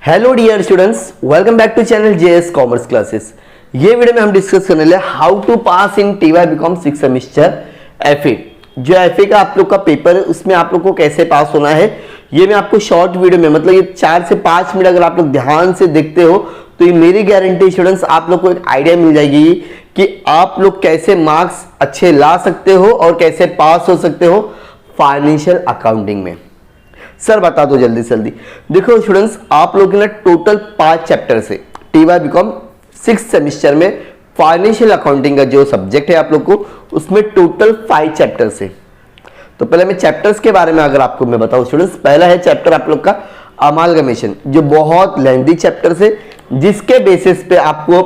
Hello dear students, welcome back to channel JS commerce classes. ये video में हम discuss करने वाले how to pass in TY BCom 6 semester FA. जो FA का आप लोग का पेपर है उसमें आप लोग को कैसे पास होना है, ये मैं आपको शॉर्ट वीडियो में मतलब ये 4 से 5 मिनट अगर आप लोग ध्यान से देखते हो तो ये मेरी गारंटी स्टूडेंट्स आप लोग को एक आइडिया मिल जाएगी कि आप लोग कैसे मार्क्स अच्छे ला सकते हो और कैसे पास हो सकते हो फाइनेंशियल अकाउंटिंग में। सर बता दो जल्दी से जल्दी। देखो स्टूडेंट्स, आप लोग ना टोटल 5 चैप्टर से टीवाई बीकॉम 6 सेमेस्टर में फाइनेंशियल अकाउंटिंग का जो सब्जेक्ट है आप लोग को उसमें टोटल 5 चैप्टर से। तो पहले मैं चैप्टर्स के बारे में अगर आपको मैं बताऊं स्टूडेंट्स, पहला है चैप्टर आप लोग का अमालगमेशन, जो बहुत लेंथी चैप्टर से जिसके बेसिस पे आपको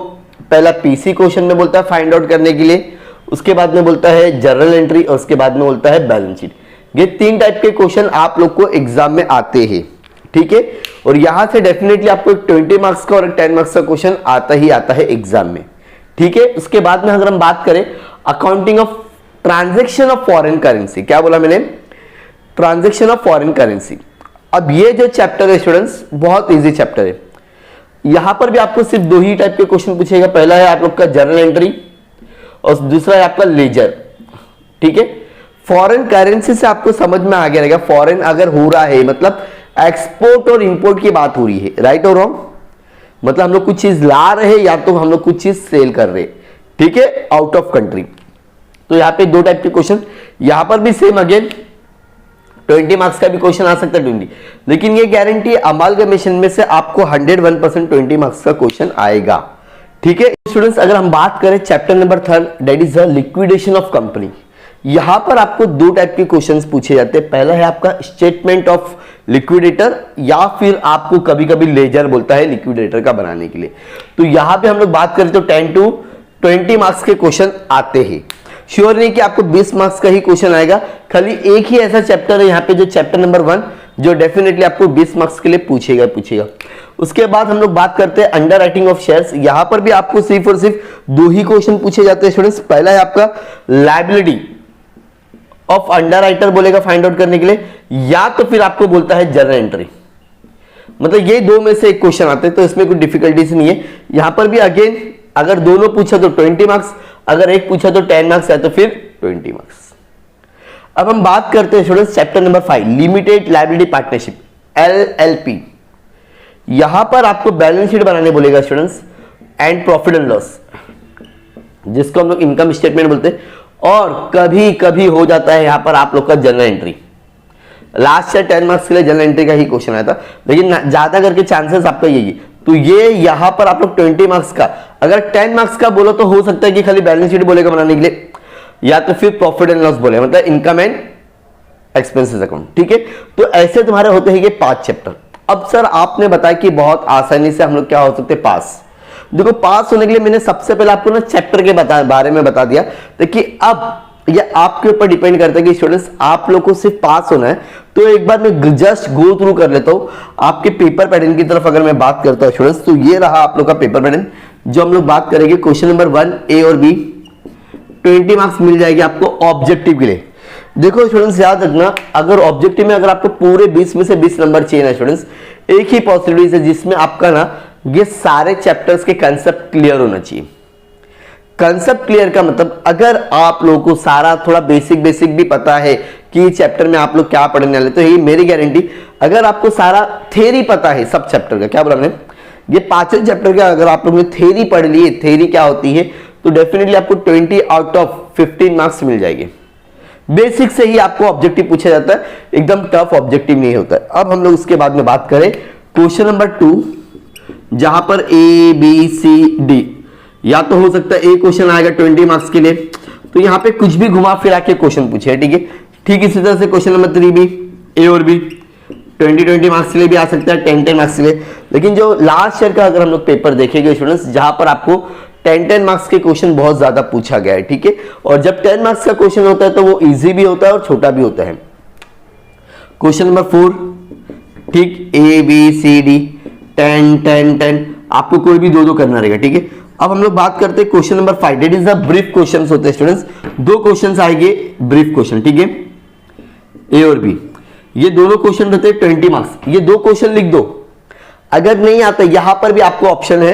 पहला पीसी क्वेश्चन में बोलता है फाइंड आउट करने के लिए, उसके बाद में बोलता है जर्नल एंट्री और उसके बाद में बोलता है बैलेंस शीट। ये 3 टाइप के क्वेश्चन आप लोग को एग्जाम में आते हैं, ठीक है। और यहां से डेफिनेटली आपको एक 20 मार्क्स का और एक 10 मार्क्स का क्वेश्चन आता ही आता है एग्जाम में, ठीक है। उसके बाद में अगर हम बात करें accounting of transaction of foreign currency, क्या बोला मैंने, ट्रांजैक्शन ऑफ फॉरेन करेंसी। अब ये जो चैप्टर है स्टूडेंट्स बहुत इजी चैप्टर है। यहां पर भी आपको सिर्फ 2 ही टाइप के क्वेश्चन पूछेगा। पहला है आप लोग का जर्नल एंट्री और दूसरा है आपका लेजर, ठीक है। फॉरेन करेंसी से आपको समझ में आ गया रहेगा, फॉरेन अगर हो रहा है मतलब एक्सपोर्ट और इंपोर्ट की बात हो रही है, राइट और रॉन्ग, मतलब हम लोग कुछ चीज ला रहे हैं या तो हम लोग कुछ चीज सेल कर रहे हैं, ठीक है, आउट ऑफ कंट्री। तो यहाँ पे 2 टाइप के क्वेश्चन, यहां पर भी सेम अगेन 20 मार्क्स का भी क्वेश्चन आ सकता है 20, लेकिन ये गारंटी अमालगमेशन में से आपको 101% 20 मार्क्स का क्वेश्चन आएगा, ठीक है। स्टूडेंट्स अगर हम बात करें chapter number 3 that is the liquidation of company, यहां पर आपको 2 टाइप के क्वेश्चंस पूछे जाते हैं। पहला है आपका स्टेटमेंट ऑफ लिक्विडेटर या फिर आपको कभी कभी लेजर बोलता है लिक्विडेटर का बनाने के लिए। तो यहां पे हम लोग बात करें तो 10 to 20 मार्क्स के क्वेश्चन आते हैं। श्योर नहीं कि आपको 20 मार्क्स का ही क्वेश्चन आएगा, खाली एक ही ऐसा चैप्टर है यहाँ पे जो चैप्टर नंबर 1 जो डेफिनेटली आपको 20 मार्क्स के लिए पूछेगा। उसके बाद हम लोग बात करते हैं अंडर राइटिंग ऑफ शेयर्स। यहां पर भी आपको सिर्फ और सिर्फ 2 ही क्वेश्चन पूछे जाते हैं स्टूडेंट्स। पहला है आपका लायबिलिटी ऑफ अंडर राइटर बोलेगा फाइंड आउट करने के लिए, या तो फिर आपको बोलता है जर्नल एंट्री। मतलब ये 2 में से एक क्वेश्चन आते हैं, तो इसमें कोई डिफिकल्टीज नहीं है। यहां पर भी अगेन अगर दोनों पूछा तो 20 मार्क्स, अगर एक पूछा तो 10 मार्क्स है तो फिर 20 मार्क्स। अब हम बात करते हैं students chapter number 5 limited liability partnership LLP। यहां पर आपको बैलेंस शीट बनाने बोलेगा students and profit and loss, जिसको हम लोग इनकम स्टेटमेंट बोलते हैं। और कभी कभी हो जाता है यहां पर आप लोग का journal entry. Last year 10 marks के लिए जर्नल एंट्री का ही क्वेश्चन आया था, लेकिन ज्यादा करके चांसेस आपका यही। तो ये यहां पर आप लोग 20 मार्क्स का, अगर 10 मार्क्स का बोलो तो हो सकता है कि खाली बैलेंस शीट बोलेगा बनाने के लिए, या तो फिर प्रॉफिट एंड लॉस बोले मतलब इनकम एंड एक्सपेंसेस अकाउंट, ठीक है। तो ऐसे तुम्हारे होते हैं ये 5 चैप्टर। अब सर आपने बताया कि बहुत आसानी से हम लोग क्या हो सकते पास। देखो पास होने के लिए मैंने सबसे पहले आपको ना चैप्टर के बारे में बता दिया। देखिए अब ये आपके ऊपर डिपेंड करता है कि स्टूडेंट्स आप लोग को सिर्फ पास होना है। तो एक बार मैं जस्ट गो थ्रू कर लेता हूं आपके पेपर पैटर्न की तरफ। अगर मैं बात करता हूं स्टूडेंट्स तो ये रहा आप लोग का पेपर पैटर्न, जो हम लोग बात करेंगे क्वेश्चन नंबर 1 A और B 20 मार्क्स मिल जाएगी आपको ऑब्जेक्टिव के लिए। देखो स्टूडेंट्स याद रखना, अगर ऑब्जेक्टिव में अगर आपको पूरे 20 में से 20 नंबर चाहिए ना स्टूडेंट्स, एक ही पॉसिबिलिटी है जिसमें आपका ना ये सारे चैप्टर्स के कंसेप्ट क्लियर होना चाहिए। कंसेप्ट क्लियर का मतलब अगर आप लोगों को सारा थोड़ा बेसिक भी पता है कि चैप्टर में आप लोग क्या पढ़ने वाले, तो ये मेरी गारंटी, अगर आपको सारा थ्योरी पता है सब चैप्टर का, क्या बोला मैंने, ये 5 चैप्टर का अगर आप लोग ने थ्योरी पढ़ ली है, थ्योरी क्या होती है, तो डेफिनेटली आपको 20 आउट ऑफ 15 मार्क्स मिल जाएंगे। बेसिक से ही आपको ऑब्जेक्टिव पूछा जाता है, एकदम टफ ऑब्जेक्टिव नहीं होता है। अब हम लोग उसके बाद में बात करें क्वेश्चन नंबर 2, जहां पर A B C D, या तो हो सकता है एक क्वेश्चन आएगा 20 मार्क्स के लिए, तो यहां पे कुछ भी घुमा फिरा के क्वेश्चन पूछे, ठीक है। ठीक इसी तरह से क्वेश्चन नंबर 3 भी A और B 20 मार्क्स के लिए भी आ सकता है, 10 मार्क्स के लिए। लेकिन जो लास्ट ईयर का अगर हम लोग पेपर देखेंगे स्टूडेंट्स, जहां पर आपको 10 मार्क्स के क्वेश्चन बहुत ज्यादा पूछा गया है, ठीक है। और जब 10 मार्क्स का क्वेश्चन होता है तो वो इजी भी होता है और छोटा भी होता है। क्वेश्चन नंबर 4, ठीक, A B C D 10 आपको कोई भी 2 करना रहेगा, ठीक है। अब हम लोग बात करते हैं question number 5 that is the brief questions होते हैं स्टूडेंट्स। 2 क्वेश्चंस आएंगे ब्रीफ क्वेश्चन, ठीक है, A और B। ये दोनों क्वेश्चन रहते हैं 20 मार्क्स। ये 2 क्वेश्चन लिख दो, अगर नहीं आता, यहां पर भी आपको ऑप्शन है,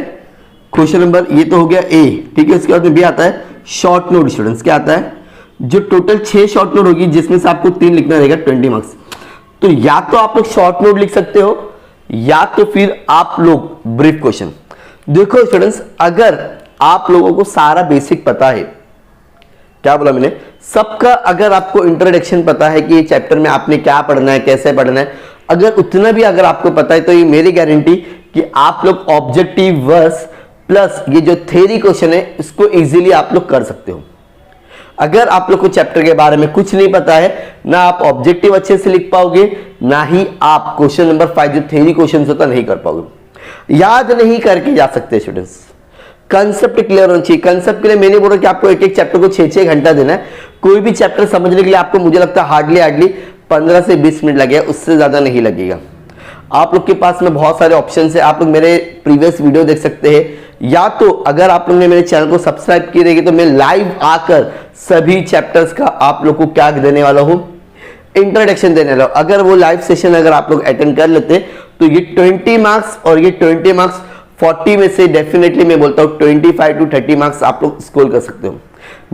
क्वेश्चन नंबर ये तो हो गया ए, ठीक है। उसके बाद में भी आता है शॉर्ट नोट स्टूडेंट्स, क्या आता है, जो टोटल 6 शॉर्ट नोट होगी जिसमें से आपको 3 लिखना रहेगा 20 मार्क्स। तो या तो आप लोग शॉर्ट नोट लिख सकते हो या तो फिर आप लोग ब्रीफ क्वेश्चन। देखो स्टूडेंट्स, अगर आप लोगों को सारा बेसिक पता है, क्या बोला मैंने, सबका अगर आपको इंट्रोडक्शन पता है कि ये चैप्टर में आपने क्या पढ़ना है, कैसे पढ़ना है, अगर उतना भी अगर आपको पता है तो ये मेरी गारंटी कि आप लोग ऑब्जेक्टिव वर्स प्लस ये जो थ्योरी क्वेश्चन है इसको इजीली आप लोग कर सकते हो। अगर आप लोग को चैप्टर के बारे में कुछ नहीं पता है, ना आप ऑब्जेक्टिव अच्छे से लिख पाओगे, ना ही आप क्वेश्चन नंबर 5 जो थ्योरी क्वेश्चन होता नहीं कर पाओगे, याद नहीं करके जा सकते स्टूडेंट्स। कंसेप्ट क्लियर होना चाहिए। कंसेप्ट के लिए मैंने बोला कि आपको एक एक चैप्टर को 6-6 घंटा देना है। कोई भी चैप्टर समझने के लिए आपको मुझे लगता है हार्डली 15 से 20 मिनट लगेगा, उससे ज्यादा नहीं लगेगा। आप लोग के पास में बहुत सारे ऑप्शन है, आप लोग मेरे प्रीवियस वीडियो देख सकते हैं, या तो अगर आप लोग ने मेरे चैनल को सब्सक्राइब किए रहेगी तो मैं लाइव आकर सभी चैप्टर्स का आप लोग को क्या देने वाला हूं, इंट्रोडक्शन देने वाला हूं। अगर वो लाइव सेशन अगर आप लोग अटेंड कर लेते तो ये 20 मार्क्स और ये 20 मार्क्स 40 में से डेफिनेटली मैं बोलता हूं 25 to 30 मार्क्स आप लोग स्कोर कर सकते हो,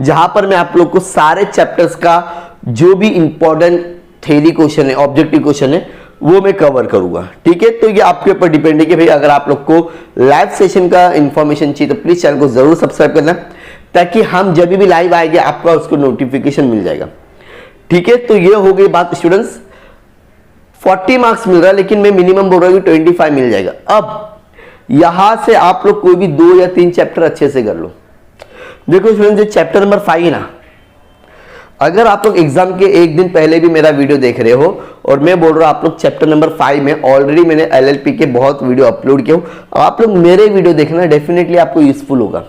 जहां पर मैं आप लोग को सारे चैप्टर्स का जो भी इंपॉर्टेंट थ्योरी क्वेश्चन है, ऑब्जेक्टिव क्वेश्चन है, वो मैं कवर करूंगा, ठीक है। तो ये आपके ऊपर डिपेंड है कि भाई अगर आप लोग को लाइव सेशन का इंफॉर्मेशन चाहिए तो प्लीज चैनल को जरूर सब्सक्राइब करना, ताकि हम जब भी लाइव आएंगे आपका उसको नोटिफिकेशन मिल जाएगा, ठीक है। तो ये हो गई बात स्टूडेंट्स, 40 मार्क्स मिल रहा है लेकिन मैं मिनिमम बोल रहा हूं 25 मिल जाएगा। अब यहां से आप लोग कोई भी 2 या 3 चैप्टर अच्छे से कर लो। देखो स्टूडेंट्स, चैप्टर नंबर 5 ना, अगर आप लोग एग्जाम के एक दिन पहले भी मेरा वीडियो देख रहे हो और मैं बोल रहा हूं आप लोग चैप्टर नंबर 5 में ऑलरेडी मैंने एलएलपी के बहुत वीडियो अपलोड किए हो, आप लोग मेरे वीडियो देखना, डेफिनेटली आपको यूजफुल होगा।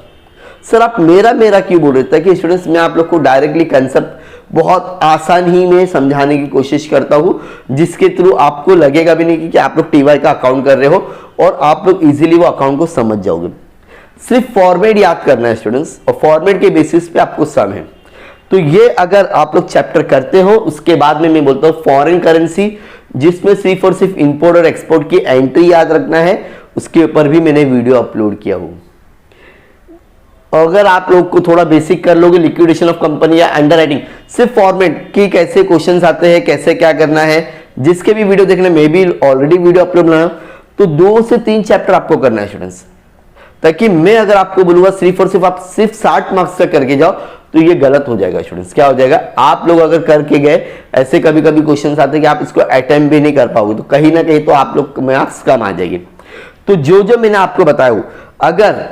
सर आप मेरा क्यों बोल रहे थे कि स्टूडेंट्स मैं आप लोग को डायरेक्टली कंसेप्ट बहुत आसान ही में समझाने की कोशिश करता हूं, जिसके थ्रू आपको लगेगा भी नहीं कि आप लोग टीवाई का अकाउंट कर रहे हो और आप लोग इजीली वो अकाउंट को समझ जाओगे। सिर्फ फॉर्मेट याद करना है स्टूडेंट्स, और फॉर्मेट के बेसिस पे आपको सम है। तो ये अगर आप लोग चैप्टर करते हो, उसके बाद में मैं बोलता हूं फॉरेन करेंसी, जिसमें सिर्फ और सिर्फ इंपोर्ट और एक्सपोर्ट की एंट्री याद रखना है, उसके ऊपर भी मैंने वीडियो अपलोड किया हूं। अगर आप लोग को थोड़ा बेसिक कर लोगे, लिक्विडेशन ऑफ कंपनी या अंडर राइटिंग, सिर्फ फॉर्मेट की कैसे क्वेश्चंस आते हैं, कैसे क्या करना है, जिसके भी वीडियो देखने में भी ऑलरेडी वीडियो अपलोड बनाया, तो 2 से 3 चैप्टर आपको करना है स्टूडेंट्स, ताकि मैं अगर आपको बोलूंगा सिर्फ और सिर्फ आप सिर्फ 60 मार्क्स तक करके जाओ तो ये गलत हो जाएगा स्टूडेंट्स। क्या हो जाएगा, आप लोग अगर करके गए, ऐसे कभी कभी क्वेश्चंस आते हैं कि आप इसको अटेम्प्ट भी नहीं कर पाओगे, तो कहीं ना कहीं तो आप लोग मार्क्स कम आ जाएंगे। तो जो मैंने आपको बताया, अगर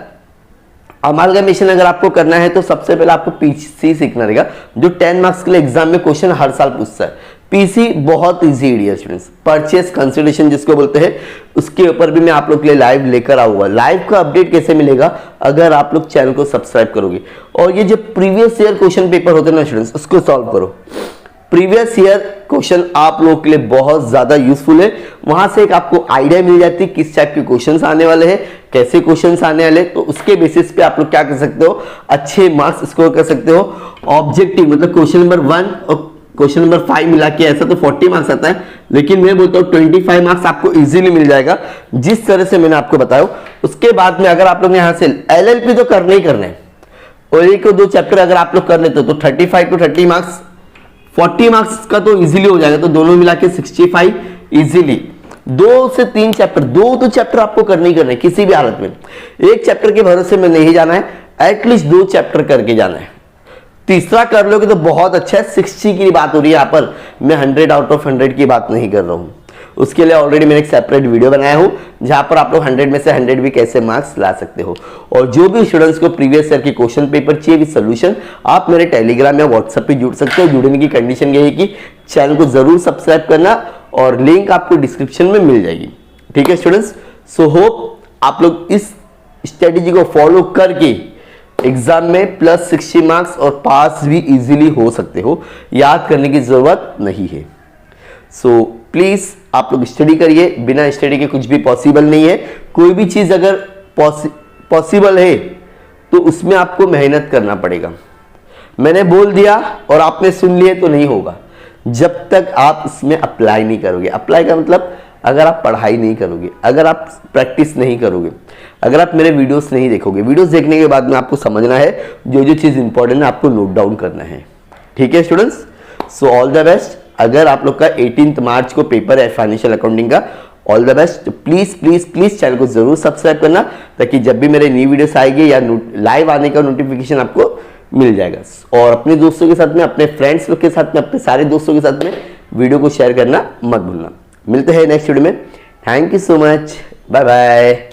अमालगमेशन अगर आपको करना है तो सबसे पहले आपको पीसी सीखना रहेगा, जो 10 मार्क्स के लिए एग्जाम में क्वेश्चन हर साल पूछता है। पीसी बहुत इजी है स्टूडेंट्स, परचेस कंसिडरेशन जिसको बोलते हैं, उसके ऊपर भी मैं आप लोग के लिए लाइव लेकर आऊंगा। लाइव का अपडेट कैसे मिलेगा, अगर आप लोग चैनल को सब्सक्राइब करोगे और ये जो प्रीवियस ईयर क्वेश्चन पेपर होते हैं ना स्टूडेंट्स, उसको सॉल्व करो। प्रीवियस ईयर क्वेश्चन आप लोगों के लिए बहुत ज्यादा यूजफुल है, वहां से एक आपको आइडिया मिल जाती है किस टाइप के क्वेश्चंस आने वाले हैं, कैसे क्वेश्चंस आने वाले, तो उसके बेसिस पे आप लोग क्या कर सकते हो, अच्छे मार्क्स स्कोर कर सकते हो। ऑब्जेक्टिव मतलब क्वेश्चन नंबर 1 और क्वेश्चन नंबर 5 मिला के ऐसा तो 40 मार्क्स आता है, लेकिन मैं बोलता हूँ 25 मार्क्स आपको इजीली मिल जाएगा, जिस तरह से मैंने आपको बताया। उसके बाद में अगर आप लोग यहाँ से एलएलपी तो करना ही करना है, और 1 और 2 चैप्टर अगर आप लोग कर लेते हो तो 35 to 30 मार्क्स, 40 मार्क्स का तो इजीली हो जाएगा, तो दोनों मिला के 65 इजीली। 2 से 3 चैप्टर, 2 तो चैप्टर आपको करने ही करना है किसी भी हालत में, 1 चैप्टर के भरोसे में नहीं जाना है, एटलीस्ट 2 चैप्टर करके जाना है। तीसरा कर लोगे तो बहुत अच्छा है। 60 की बात हो रही है यहाँ पर, मैं 100 आउट ऑफ 100 की बात नहीं कर रहा हूँ। उसके लिए ऑलरेडी मैंने एक सेपरेट वीडियो बनाया हूँ, जहां पर आप लोग 100 में से 100 भी कैसे मार्क्स ला सकते हो। और जो भी स्टूडेंट्स को प्रीवियस ईयर के क्वेश्चन पेपर चाहिए विद सोल्यूशन, आप मेरे टेलीग्राम या व्हाट्सएप पे जुड़ सकते हो। जुड़ने की कंडीशन ये है कि चैनल को जरूर सब्सक्राइब करना, और लिंक आपको डिस्क्रिप्शन में मिल जाएगी, ठीक है स्टूडेंट्स। सो होप आप लोग इस स्ट्रेटेजी को फॉलो करके एग्जाम में प्लस 60 मार्क्स और पास भी इजीली हो सकते हो, याद करने की जरूरत नहीं है। सो प्लीज आप लोग स्टडी करिए, बिना स्टडी के कुछ भी पॉसिबल नहीं है। कोई भी चीज अगर पॉसिबल है तो उसमें आपको मेहनत करना पड़ेगा। मैंने बोल दिया और आपने सुन लिया तो नहीं होगा, जब तक आप इसमें अप्लाई नहीं करोगे। अप्लाई का मतलब अगर आप पढ़ाई नहीं करोगे, अगर आप प्रैक्टिस नहीं करोगे, अगर आप मेरे वीडियोस नहीं देखोगे। वीडियोस देखने के बाद में आपको समझना है, जो जो चीज़ इंपॉर्टेंट है आपको नोट डाउन करना है। ठीक है students, so all the best. अगर आप लोग का 18 मार्च को पेपर है फाइनेंशियल अकाउंटिंग का, all the best. Please please please channel को जरूर सब्सक्राइब करना, ताकि जब भी मेरे न्यू वीडियोस आएगी या लाइव आने का नोटिफिकेशन आपको मिल जाएगा। और अपने दोस्तों के साथ में, अपने फ्रेंड्स लोग के साथ में, अपने सारे दोस्तों के साथ में वीडियो को शेयर करना मत भूलना। मिलते हैं नेक्स्ट वीडियो में। Thank you so much, bye bye.